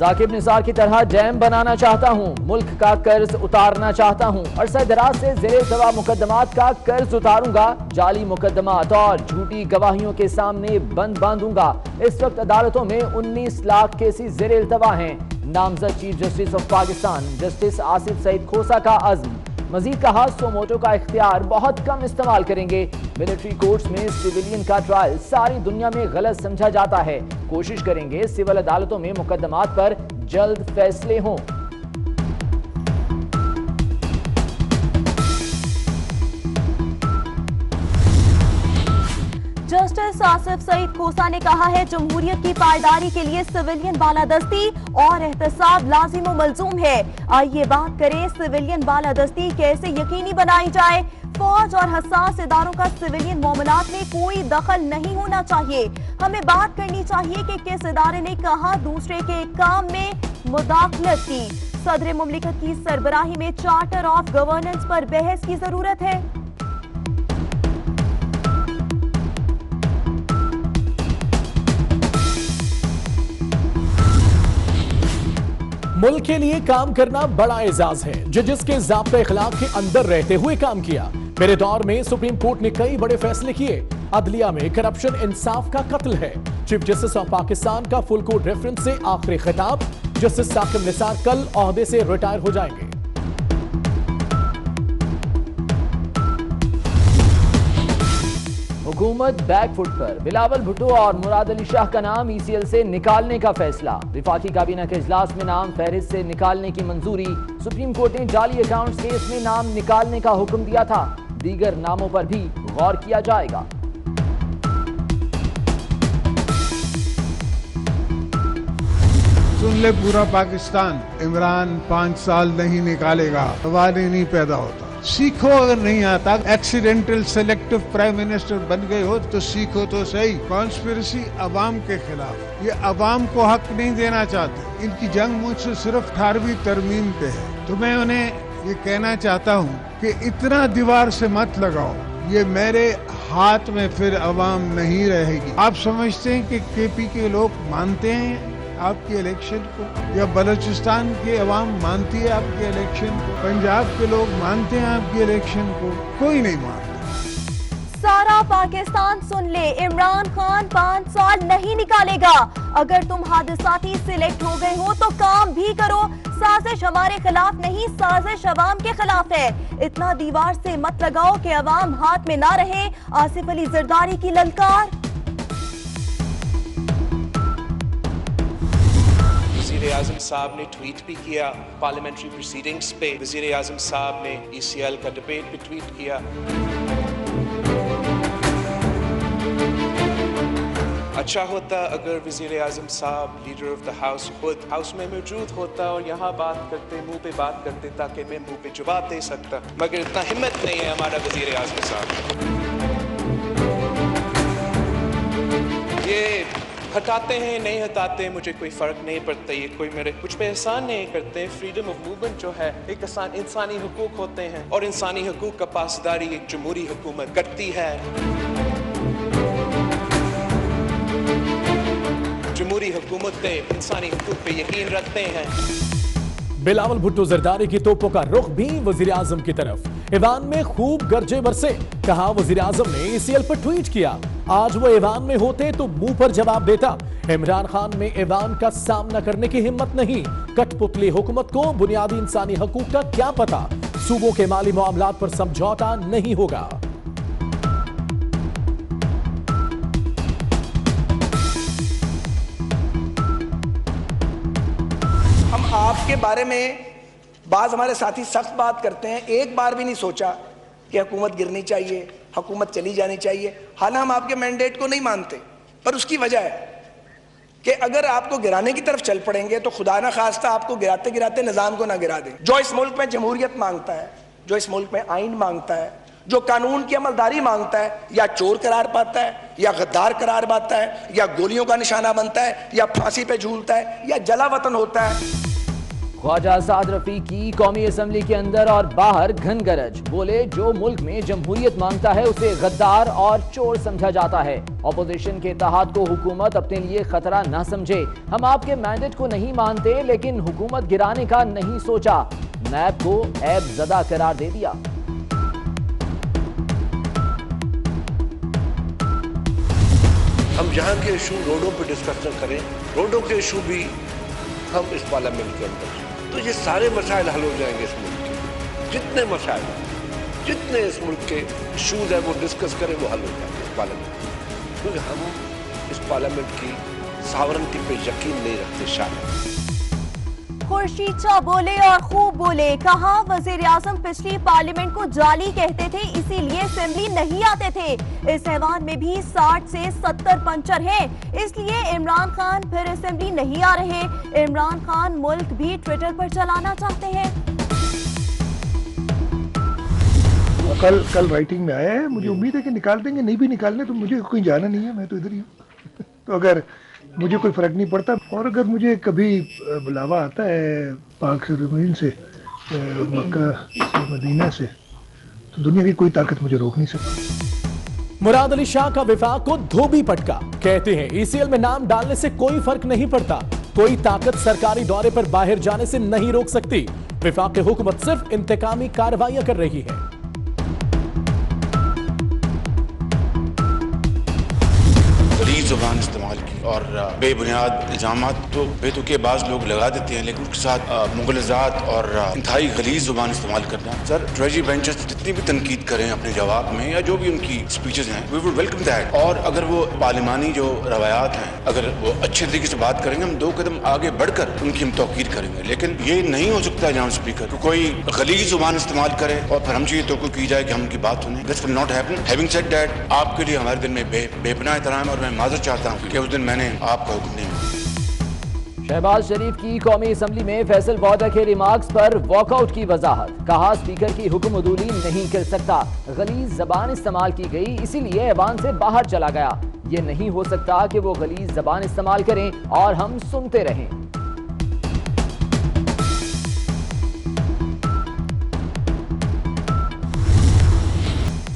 साकिब निसार की तरह डैम बनाना चाहता हूँ, मुल्क का कर्ज उतारना चाहता हूँ, अरसा दराज से ज़ेर-ए-इल्तवा मुकदमात का कर्ज उतारूंगा, जाली मुकदमात और झूठी गवाहियों के सामने बंद बांधूंगा। इस वक्त अदालतों में 19 लाख केसेस ज़ेर-ए-इल्तवा हैं। नामजद chief justice of Pakistan justice Asif Saeed Khosa का अज़्म। मजीद कहा, सोमोटो का इख्तियार बहुत कम इस्तेमाल करेंगे। मिलिट्री कोर्ट्स में सिविलियन का ट्रायल सारी दुनिया में गलत समझा जाता है। कोशिश करेंगे सिविल अदालतों में मुकदमात पर जल्द फैसले हों। जस्टिस आसिफ सईद खोसा ने कहा है, जमहूरियत की पायदारी के लिए सिविलियन बालादस्ती और एहतसाब लाजिम व मलजूम है। आइए बात करें, सिविलियन बालादस्ती कैसे यकीनी बनाई जाए। फौज और हसास इदारों का सिविलियन मामलात में कोई दखल नहीं होना चाहिए। हमें बात करनी चाहिए कि किस इदारे ने कहा दूसरे के काम में मुदाखलत की। सदर मुमलिकत की सरबराही में चार्टर ऑफ गवर्नेंस पर बहस की जरूरत है। मुल्क के लिए काम करना बड़ा एजाज है, जो जिसके ज़ाब्ते इखलाक के अंदर रहते हुए काम किया। मेरे दौर में सुप्रीम कोर्ट ने कई बड़े फैसले किए। अदलिया में करप्शन इंसाफ का कत्ल है। चीफ जस्टिस ऑफ पाकिस्तान का फुल कोर्ट रेफरेंस से आखिरी खिताब। जस्टिस साकिब निसार कल ओहदे से रिटायर हो जाएंगे। हुकूमत बैकफुट पर, बिलावल भुट्टो और मुराद अली शाह का नाम ECL से निकालने का फैसला। विफाकी काबीना के इजलास में नाम फहरिस्त से निकालने की मंजूरी। सुप्रीम कोर्ट ने जाली अकाउंट्स केस में नाम निकालने का हुक्म दिया था। दीगर नामों पर भी गौर किया जाएगा। सुन ले पूरा पाकिस्तान, इमरान 5 साल नहीं निकालेगा, सवाल ही नहीं पैदा होता। सीखो, अगर नहीं आता, एक्सीडेंटल सेलेक्टिव प्राइम मिनिस्टर बन गए हो तो सीखो तो सही। कॉन्स्पिरेसी अवाम के खिलाफ, ये अवाम को हक नहीं देना चाहते। इनकी जंग मुझसे सिर्फ 18वीं तरमीम पे है। तो मैं उन्हें ये कहना चाहता हूँ कि इतना दीवार से मत लगाओ, ये मेरे हाथ में फिर अवाम नहीं रहेगी। आप समझते हैं कि KP के लोग मानते हैं आपके इलेक्शन को, या बलूचिस्तान के अवाम मानती है आपके इलेक्शन को, पंजाब के लोग मानते हैं आपके इलेक्शन को? कोई नहीं मानता। सारा पाकिस्तान सुन ले, इमरान खान 5 साल नहीं निकालेगा। अगर तुम हादसाती सिलेक्ट हो गए हो तो काम भी करो। साजिश हमारे खिलाफ नहीं, साजिश अवाम के खिलाफ है। इतना दीवार से मत लगाओ कि अवाम हाथ में ना रहे। आसिफ अली जरदारी की ललकार। वज़ीर आज़म साहब ने ट्वीट भी किया पार्लियामेंट्री प्रोसीडिंग्स पे। वज़ीर आज़म साहब ने ECL का डिबेट भी ट्वीट किया। अच्छा होता अगर वज़ीर आज़म साहब लीडर ऑफ द हाउस खुद हाउस में मौजूद होता और यहाँ बात करते, मुंह पे बात करते, ताकि मैं मुंह पे जवाब दे सकता, मगर इतना हिम्मत नहीं है हमारा वज़ीर आज़म साहब। ये हटाते हैं नहीं हटाते मुझे कोई फ़र्क नहीं पड़ता, ये कोई मेरे कुछ पे एहसान नहीं करते। फ्रीडम ऑफ मूवमेंट जो है एक इंसानी हुकूक होते हैं और इंसानी हुकूक का पासदारी एक जमहूरी हुकूमत करती है। जमहूरी हुकूमतें इंसानी हुकूक पे यकीन रखते हैं। बिलावल भुट्टो जरदारी की तोपों का रुख भी वजीर आजम की तरफ। ईवान में खूब गरजे बरसे। कहा, वजीर आजम ने ECL पर ट्वीट किया, आज वो ईवान में होते तो मुंह पर जवाब देता। इमरान खान में ईवान का सामना करने की हिम्मत नहीं। कठपुतली हुकूमत को बुनियादी इंसानी हकूक का क्या पता। सूबों के माली मामलात पर समझौता नहीं होगा। हम आपके बारे में बाज़ हमारे साथी सख्त बात करते हैं, एक बार भी नहीं सोचा कि हुकूमत गिरनी चाहिए, हुकूमत चली जानी चाहिए। हालांकि हम आपके मैंडेट को नहीं मानते, पर उसकी वजह है कि अगर आपको गिराने की तरफ चल पड़ेंगे तो खुदा ना खास्ता आपको गिराते गिराते निज़ाम को ना गिरा दें। जो इस मुल्क में जमहूरियत मांगता है, जो इस मुल्क में आइन मांगता है, जो कानून की अमलदारी मांगता है, या चोर करार पाता है, या गद्दार करार पाता है, या गोलियों का निशाना बनता है, या फांसी पे झूलता है, या जला वतन होता है। ख्वाजा साद रफी की कौमी असम्बली के अंदर और बाहर घन गरज, बोले जो मुल्क में जमहूरियत मांगता है उसे गद्दार और चोर समझा जाता है। ऑपोजिशन के इत्तेहाद को हुकूमत अपने लिए खतरा न समझे। हम आपके मैंडेट को नहीं मानते लेकिन हुकूमत गिराने का नहीं सोचा। नैब को ऐब ज़दा करार दे दिया। हम यहाँ के इशू रोडों पर डिस्कस न करें, रोडों के इशू भी हम इस पार्लियामेंट के अंदर, तो ये सारे मसाइल हल हो जाएंगे इस मुल्क के। जितने मसाइल, जितने इस मुल्क के इशूज हैं वो डिस्कस करें, वो हल हो जाएंगे इस पार्लियामेंट में। क्योंकि हम इस पार्लियामेंट की सावरंटी पे यकीन नहीं रखते। शायद खुर्शीद शाह बोले और खूब बोले, कहा वजीर आजम पिछली पार्लियामेंट को जाली कहते थे इसीलिए असेंबली नहीं आते थे। इस ऐवान में भी 60 से 70 पंचर हैं, इसलिए इमरान खान फिर असेंबली नहीं आ रहे। इमरान खान मुल्क भी ट्विटर पर चलाना चाहते हैं। कल राइटिंग में आया है, मुझे उम्मीद है कि निकाल देंगे। नहीं भी निकालने तो मुझे कहीं जाना नहीं है, मैं तो इधर ही हूँ। तो अगर मुझे कोई फर्क नहीं पड़ता, और अगर मुझे कभी बुलावा आता है पाक से, ज़मीन से, मक्का से, मदीना से, तो दुनिया की कोई ताकत मुझे रोक नहीं सकती। मुराद अली शाह का विफाक को धोबी पटका, कहते हैं ECL में नाम डालने से कोई फर्क नहीं पड़ता, कोई ताकत सरकारी दौरे पर बाहर जाने से नहीं रोक सकती। विफाक की हुकूमत सिर्फ इंतकामी कार्रवाइयां कर रही है। जुबान इस्तेमाल की और बेबुनियाद इल्जामात तो बेतुकेबाज लोग लगा देते हैं, लेकिन उसके साथ मुगलजात और इंतहाई गलीज जुबान इस्तेमाल करना। सर ट्रेजरी बेंचेस जितनी भी तनकीद करें अपने जवाब में या जो भी उनकी स्पीचेस हैं, वी वुड वेलकम दैट। और अगर वो पार्लिमानी जो रवायात हैं, अगर वो अच्छे तरीके से बात करेंगे, हम 2 कदम आगे बढ़कर उनकी हम तौकीर करेंगे। लेकिन ये नहीं हो सकता जनाब स्पीकर कि कोई गलीज जुबान इस्तेमाल करे और फिर हमसे ये तो की जाए कि हम उनकी बात सुने। This will not happen. Having said that, आपके लिए हमारे दिल में बेपनाह एहतराम है और मैं माजरत चाहता हूँ कि उस दिन मैंने आपका हुक्म नहीं माना। शहबाज शरीफ की कौमी असम्बली में फैसल बॉर्डर के रिमार्क्स पर वॉकआउट की वजाहत, कहा स्पीकर की हुक्म अदूली नहीं कर सकता, गलीज जबान इस्तेमाल की गई इसीलिए ऐवान से बाहर चला गया। ये नहीं हो सकता कि वो गलीज जबान इस्तेमाल करें और हम सुनते रहें।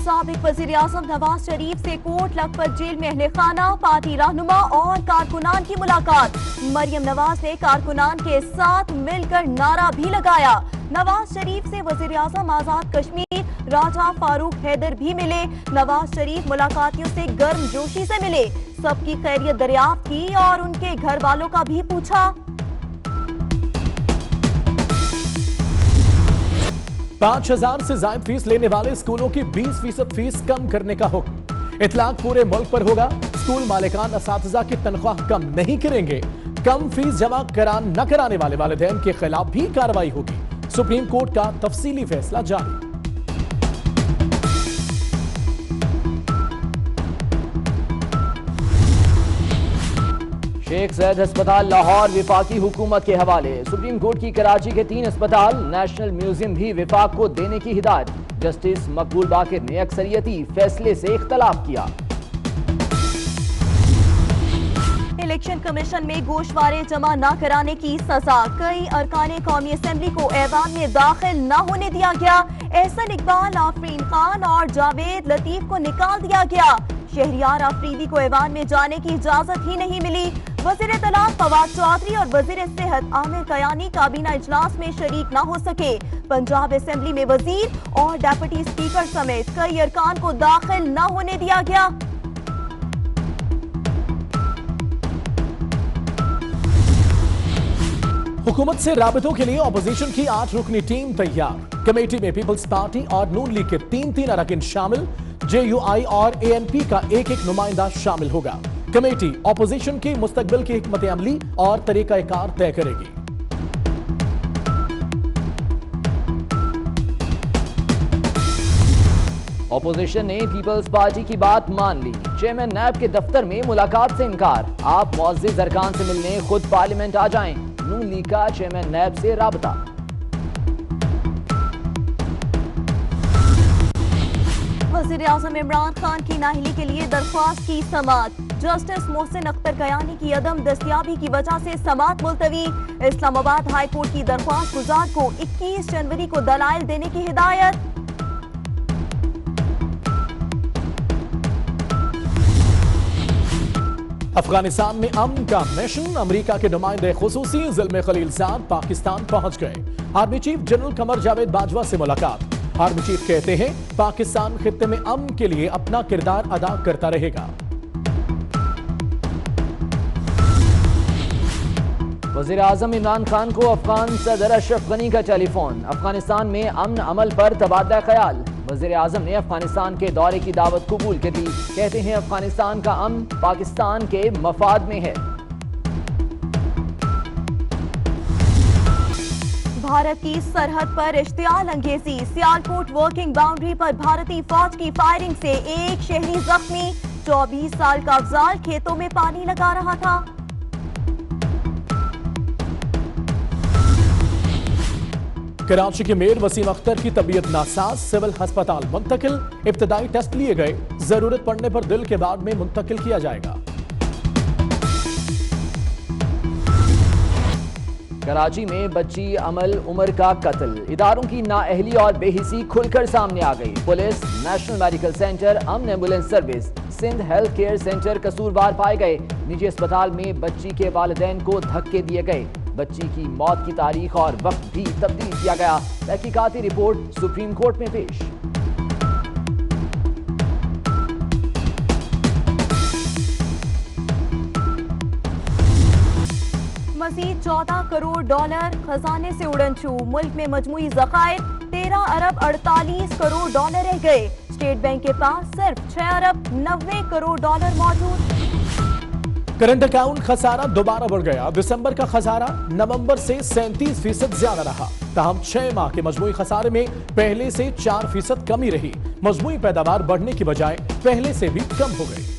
साबिक वजीर आजम नवाज शरीफ से कोट लखपत जेल में अहले खाना, पार्टी रहनुमा और कारकुनान की मुलाकात। मरियम नवाज ने कारकुनान के साथ मिलकर नारा भी लगाया। नवाज शरीफ से वजीर आजम आजाद कश्मीर राजा फारूक हैदर भी मिले। नवाज शरीफ मुलाकातियों से गर्म जोशी से मिले, सबकी खैरियत दरियाफ्त की और उनके घर वालों का भी पूछा। 5000 से ज्यादा फीस लेने वाले स्कूलों की 20% फीस कम करने का हुक्म। इतलाक पूरे मुल्क पर होगा। स्कूल मालिकान असातिज़ा की तनख्वाह कम नहीं करेंगे। कम फीस जमा न कराने वाले वालिदैन के खिलाफ भी कार्रवाई होगी। सुप्रीम कोर्ट का तफसीली फैसला जारी। शेख सैयद अस्पताल लाहौर विफाकी हुकूमत के हवाले। सुप्रीम कोर्ट की कराची के 3 अस्पताल, नेशनल म्यूजियम भी विफाक को देने की हिदायत। जस्टिस मकबूल बाकिर ने अक्सरियती फैसले से इख्तलाफ किया। इलेक्शन कमीशन में गोशवारे जमा न कराने की सजा, कई अरकान कौमी असेंबली को ऐवान में दाखिल न होने दिया गया। एहसन इकबाल, आफरीन खान और जावेद लतीफ को निकाल दिया गया। शहरियार आफरीदी को ऐवान में जाने की इजाजत ही नहीं मिली। वजीर तलाक फवाद चौधरी और वजीर सेहत आमिर कयानी काबीना इजलास में शरीक न हो सके। पंजाब असेंबली में वजीर और डेप्यूटी स्पीकर समेत कई अरकान को दाखिल न होने दिया गया। हुकूमत से राबितों के लिए ऑपोजिशन की 8 रुकनी टीम तैयार। कमेटी में पीपल्स पार्टी और नून लीग के 3 अरकान शामिल। JUI और ANP का एक नुमाइंदा शामिल होगा। कमेटी ऑपोजिशन की मुस्तकबिल की हिकमत अमली और तरीकाकार तय करेगी। ऑपोजिशन ने पीपल्स पार्टी की बात मान ली। चेयरमैन नैब के दफ्तर में मुलाकात से इनकार, आप मुअज़्ज़िज़ अरकान से मिलने खुद पार्लियामेंट आ जाएं। नून लीग का चेयरमैन नैब से राबता। वज़ीर आज़म इमरान खान की नाअहली के लिए दरख्वास्त की समाअत। जस्टिस मोहसिन अख्तर कयानी की अदम दस्तयाबी की वजह से समाअत मुलतवी। इस्लामाबाद हाई कोर्ट की दरख्वास्त गुजार को 21 जनवरी को दलाइल देने की हिदायत। अफगानिस्तान में अमन का मिशन, अमेरिका के नुमाइंदे खुसूसी ज़िल्मे खलीलजाद पाकिस्तान पहुंच गए। Army chief general Qamar Javed Bajwa से मुलाकात। आर्मी चीफ कहते हैं पाकिस्तान खित्ते में अमन के लिए अपना किरदार अदा करता रहेगा। वज़ीर आज़म इमरान खान को अफगान सदर अशरफ गनी का टेलीफोन। अफगानिस्तान में अमन अमल पर तबादला ख्याल। वज़ीर आज़म ने अफगानिस्तान के दौरे की दावत कबूल कर ली। कहते हैं अफगानिस्तान का अमन पाकिस्तान के मफाद में है। भारत की सरहद पर इश्तियाल अंगेजी। सियालकोट वर्किंग बाउंड्री पर भारतीय फौज की फायरिंग से एक शहरी जख्मी। 24 साल का अफजाल खेतों में पानी लगा रहा था। कराची के मेयर वसीम अख्तर की तबीयत नासाज, सिविल अस्पताल मुंतकिल। इब्तदाई टेस्ट लिए गए, जरूरत पड़ने पर दिल के बाद में मुंतकिल किया जाएगा। कराची में बच्ची अमल उमर का कत्ल। इदारों की नाअहली और बेहिसी खुलकर सामने आ गई। Police, national medical centre, Aman ambulance service, Sindh health care centre कसूरवार पाए गए। निजी अस्पताल में बच्ची के वालिदैन को धक्के दिए गए। बच्ची की मौत की तारीख और वक्त भी तब्दील किया गया। तहकीकाती रिपोर्ट सुप्रीम कोर्ट में पेश। मजीद 14 करोड़ डॉलर खजाने से उड़न छू। मुल्क में मजमूई ज़खायर 13 अरब 48 करोड़ डॉलर रह गए। स्टेट बैंक के पास सिर्फ 6 अरब 90 करोड़ डॉलर मौजूद। करंट अकाउंट खसारा दोबारा बढ़ गया। दिसंबर का खसारा नवंबर से 37% ज्यादा रहा। ताहम 6 माह के मजमूई खसारे में पहले से 4% कमी रही। मजमूई पैदावार बढ़ने की बजाय पहले से भी कम हो गई।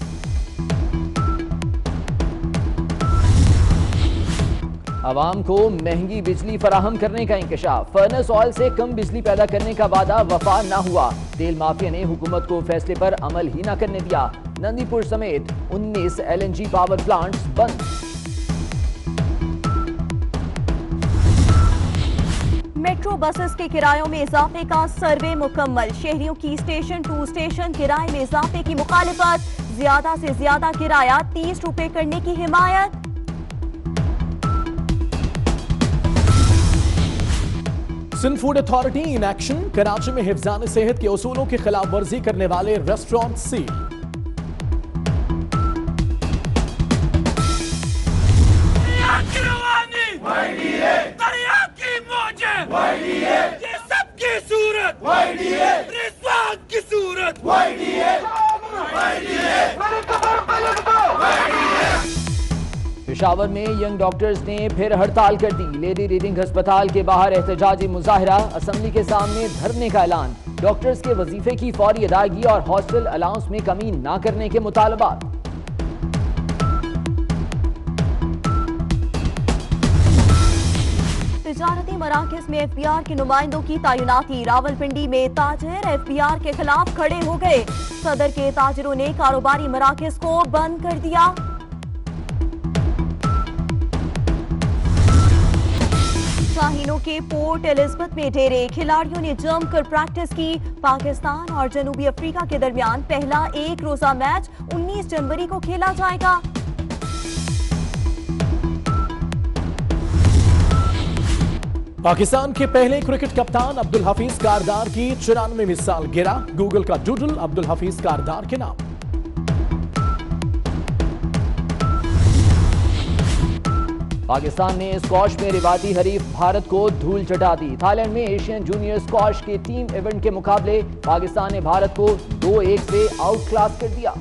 आवाम को महंगी बिजली फराहम करने का इंकशाफ। फर्नेस ऑयल से कम बिजली पैदा करने का वादा वफा न हुआ। तेल माफिया ने हुकूमत को फैसले पर अमल ही न करने दिया। नंदीपुर समेत 19 LNG पावर प्लांट्स बंद। मेट्रो बसेस के किरायों में इजाफे का सर्वे मुकम्मल। शहरियों की स्टेशन टू स्टेशन किराए में इजाफे की मुखालिफत। ज्यादा से ज्यादा किराया 30 रुपए करने की हिमायत। Sindh food authority in action. Karachi में हिफ्जान सेहत के उसूलों की खिलाफ वर्जी करने वाले रेस्टोरेंट सील। ये सबकी सूरत रिजवान की सूरत। पेशावर में यंग डॉक्टर्स ने फिर हड़ताल कर दी। लेडी रीडिंग अस्पताल के बाहर एहतजाजी मुजाहिरा। असेंबली के सामने धरने का ऐलान। डॉक्टर्स के वजीफे की फौरी अदायगी और हॉस्टल अलाउंस में कमी न करने के मुतालबात। तिजारती मराकज़ में FBR के नुमाइंदों की तैनाती। रावलपिंडी में ताजिर FBR के खिलाफ खड़े हो गए। सदर के ताजिरों ने कारोबारी मराकज़ को बंद कर दिया। शाहीनों के पोर्ट एलिजाबेथ में डेरे। खिलाड़ियों ने जमकर प्रैक्टिस की। पाकिस्तान और जनूबी अफ्रीका के दरमियान पहला एक रोजा मैच 19 जनवरी को खेला जाएगा। पाकिस्तान के पहले क्रिकेट कप्तान अब्दुल हफीज कारदार की 94वीं सालगिरह। गूगल का डूडल अब्दुल हफीज कारदार के नाम। पाकिस्तान ने स्क्वॉश में रिवायती हरीफ भारत को धूल चटा दी। थाईलैंड में एशियन जूनियर स्क्वॉश के टीम इवेंट के मुकाबले पाकिस्तान ने भारत को 2-1 से आउट क्लास कर दिया।